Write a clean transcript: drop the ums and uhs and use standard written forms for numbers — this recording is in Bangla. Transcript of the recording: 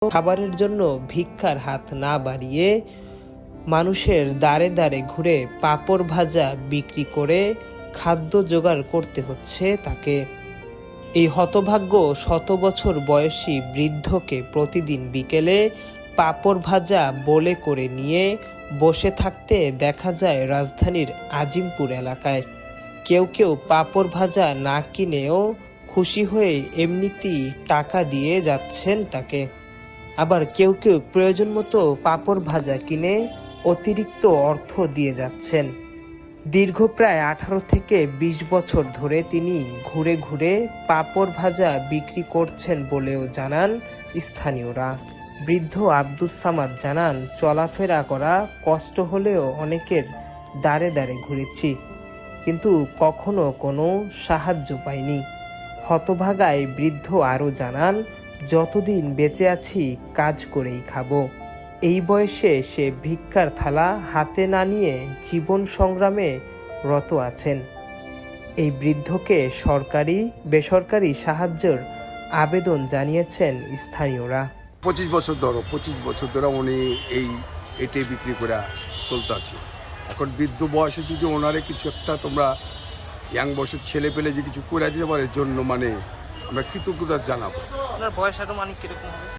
খাবারের জন্য ভিক্ষার হাত না বাড়িয়ে মানুষের দ্বারে দ্বারে ঘুরে পাঁপড় ভাজা বিক্রি করে খাদ্য জোগাড় করতে হচ্ছে তাকে। এই হতভাগ্য 100 বছর বয়সী বৃদ্ধকে প্রতিদিন বিকেলে পাঁপড় ভাজা বলে করে নিয়ে বসে থাকতে দেখা যায় রাজধানীর আজিমপুর এলাকায়। কেউ কেউ পাঁপড় ভাজা না কিনেও খুশি হয়ে এমনিতেই টাকা দিয়ে যাচ্ছেন তাকে। আবার কেউ কেউ প্রয়োজন মতো পাঁপড় ভাজা কিনে অতিরিক্ত অর্থ দিয়ে যাচ্ছেন। দীর্ঘ প্রায় 18 থেকে 20 বছর ধরে তিনি ঘুরে ঘুরে পাঁপড় ভাজা বিক্রি করছেন বলেও জানান স্থানীয়রা। বৃদ্ধ আব্দুস সামাদ জানান, চলাফেরা করা কষ্ট হলেও অনেকের দ্বারে দ্বারে ঘুরেছি, কিন্তু কখনো কোনো সাহায্য পাইনি। হতভাগায় বৃদ্ধ আরও জানান, যতদিন বেঁচে আছি কাজ করেই খাবো। এই বয়সে সে ভিক্ষার থালা হাতে না নিয়ে জীবন সংগ্রামে রত আছেন। এই বৃদ্ধকে সরকারি বেসরকারি সাহায্যের আবেদন জানিয়েছেন স্থানীয়রা। 25 বছর ধরে উনি এটাই বিক্রি করে চলতে আছে। এখন বৃদ্ধ বয়সে যদি ওনারে কিছু একটা তোমরা ইয়াং বয়সের ছেলে পেলে যে কিছু করে দিতে পারে, এর জন্য আমরা কৃতজ্ঞতা জানাবো। আপনার বয়স আরো কিরকম হবে?